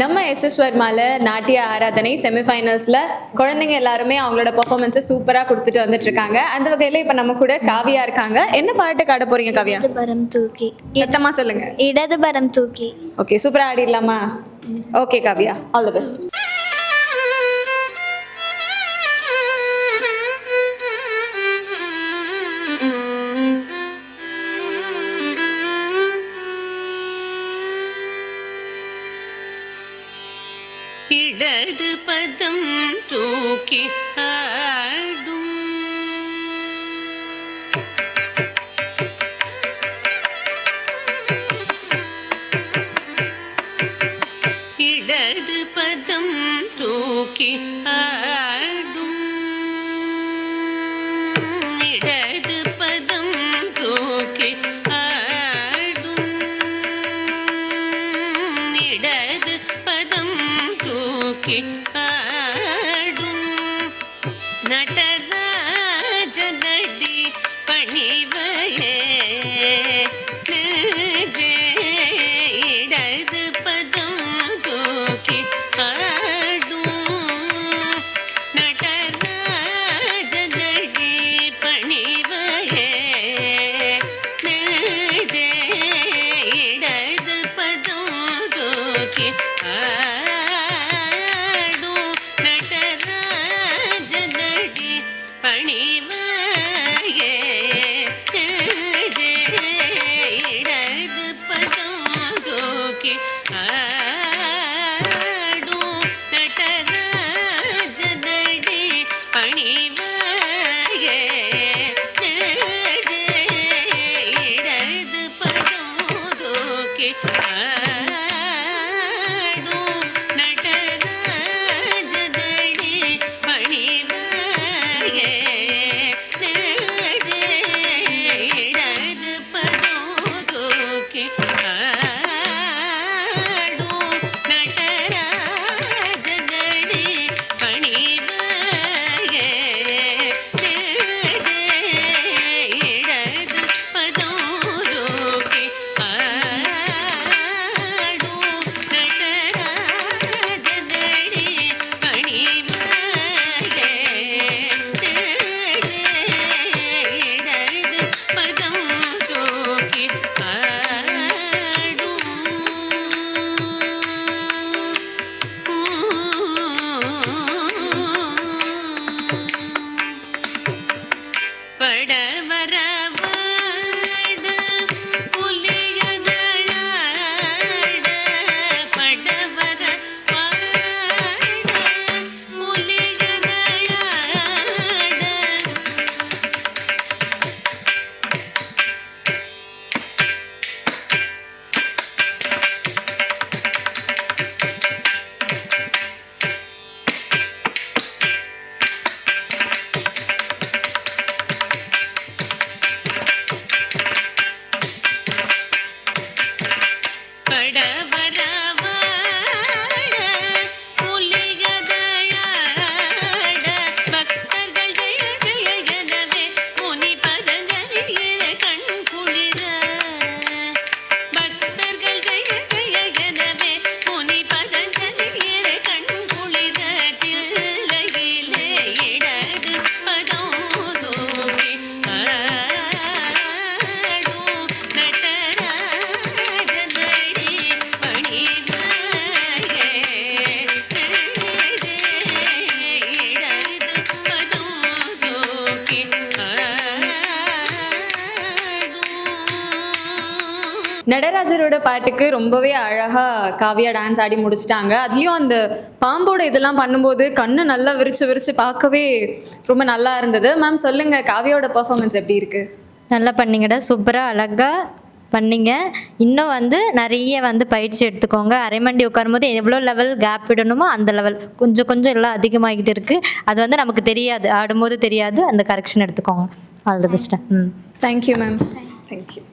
நம்ம எஸ்எஸ் வர்மால நாட்டிய ஆராதனை செமிஃபைனல்ஸில் குழந்தைங்க எல்லாருமே அவங்களோட பெர்ஃபார்மன்ஸை சூப்பராக கொடுத்துட்டு வந்துட்டு இருக்காங்க. அந்த வகையில் இப்போ நம்ம கூட காவியா இருக்காங்க. என்ன பாட்டு காட்ட போறீங்க காவியா? இடதுபரம் தூக்கி. சத்தமா சொல்லுங்க. இடதுபரம் தூக்கி. ஓகே, சூப்பராக ஆடிடலாமா? Okay Kavya, all the best. இடது பதம் தூக்கி ஆடும் இடது பதம் தூக்கி ஆடும் இடது பதம் தூக்கி ஆடும் இடது பதம் தூக்கி ஆடும் நடராஜனடி பணிவையே இடது பதம் தூக்கி ஆடும் நடராஜனடி பணிவையே இடது பதம் தூக்கி நடராஜரோட பாட்டுக்கு ரொம்பவே அழகாக காவியா டான்ஸ் ஆடி முடிச்சிட்டாங்க. அதுலேயும் அந்த பாம்போட இதெல்லாம் பண்ணும்போது கண்ணு நல்லா விரிச்சு விரிச்சு பார்க்கவே ரொம்ப நல்லா இருந்தது. மேம் சொல்லுங்க, காவியாவோட பெர்ஃபார்மன்ஸ் எப்படி இருக்கு? நல்லா பண்ணிங்கடா, சூப்பராக அழகாக பண்ணிங்க. இன்னும் நிறைய பயிற்சி எடுத்துக்கோங்க. அரைமண்டி உட்காரும்போது எவ்வளோ லெவல் கேப் விடணுமோ அந்த லெவல் கொஞ்சம் கொஞ்சம் எல்லாம் அதிகமாகிட்டு இருக்குது. அது நமக்கு தெரியாது, ஆடும்போது தெரியாது. அந்த கரெக்ஷன் எடுத்துக்கோங்க. All the best. Thank you ma'am. Thank you.